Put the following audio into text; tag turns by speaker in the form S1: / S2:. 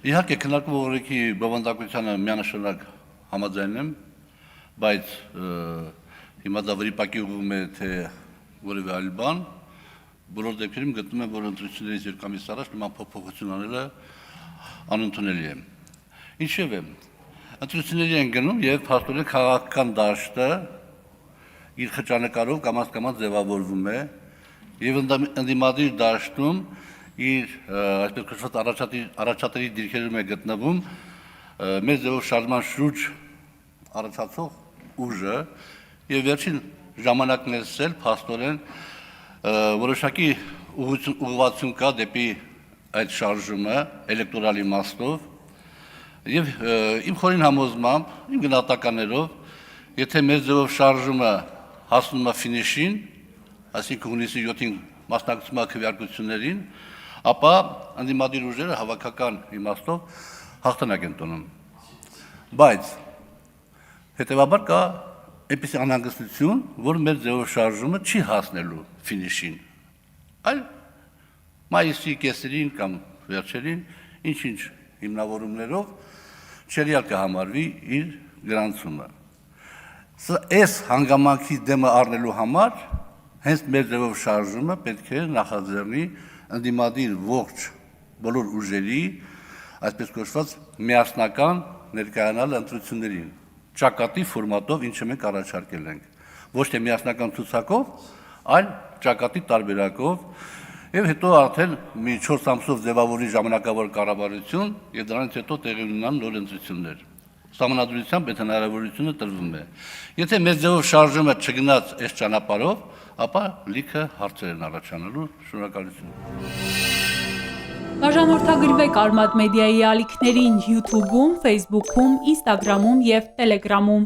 S1: Իհարկե քննարկվող օրենքի բովանդակությանը միանշանակ համաձայն եմ, բայց հիմա դա վրիպակի ուղղում է թե որևէ այլ բան, բոլոր դեպքերում գտնում եմ, որ ընտրություններից երկամիս առաջ նման փոփոխություն անելը անընդունելի է։ Ինչևէ, ընտրությունների են գնում եւ փաստորեն քաղաքական դաշտը իր խճանկարով կամաց ձևավորվում է եւ ընդդիմադիր դաշտում իր այսպես կոչված առաջատերի դիրքերում է գտնվում մեր ձևով շարժման շուրջ առաջացող ուժը եւ վերջին ժամանակներս էլ փաստորեն որոշակի ուղղվածություն կա դեպի այդ շարժումը էլեկտորալ իմաստով եւ իմ խորին համոզմամբ, իմ գնահատականներով, եթե մեր ձևով շարժումը հասնում է ֆինիշին, այսինքն հունիսի 7-ին մասնակցում է քվեարկություններին, ապա ընդդիմադիր ուժերը հավաքական իմաստով հաղթանակ են տոնում։ Բայց հետեւաբար կա այնպիսի անհանգստություն, որ մեր ձևով շարժումը չի հասնելու ֆինիշին, այլ մայիսի կեսերին կամ վերջերին ինչ-ինչ հիմնավորումներով չերյալ կհամարվի իր գրանցումը։ Այս հանգամանքի դեմը առնելու համար հենց մեր ձևով շարժումը պետք է նախաձեռնի ընդդիմադիր ողջ բոլոր ուժերի, այսպես կոչված միասնական ներկայանալ ընտրություններին, ճակատի ֆորմատով, ինչը մենք առաջարկել ենք, ոչ թե միասնական ցուցակով, այլ ճակատի տարբերակով, եւ հետո արդեն մի 4 ամսով ձևավորի ժամանակավոր կառավարություն եւ դրանից հետո տեղի ունենան նոր ընտրություններ։ Սահմանադրությամբ այդ հնարավորությունը տրվում է։ Եթե մեր ձևով շարժումը չգնաց այս ճանապարհով, ապա լիքը հարցեր են առաջանալու։ Շնորհակալություն։
S2: Բաժանորդագրվեք Արմադ մեդիայի ալիքներին YouTube-ում, Facebook-ում, Instagram-ում եւ Telegram-ում։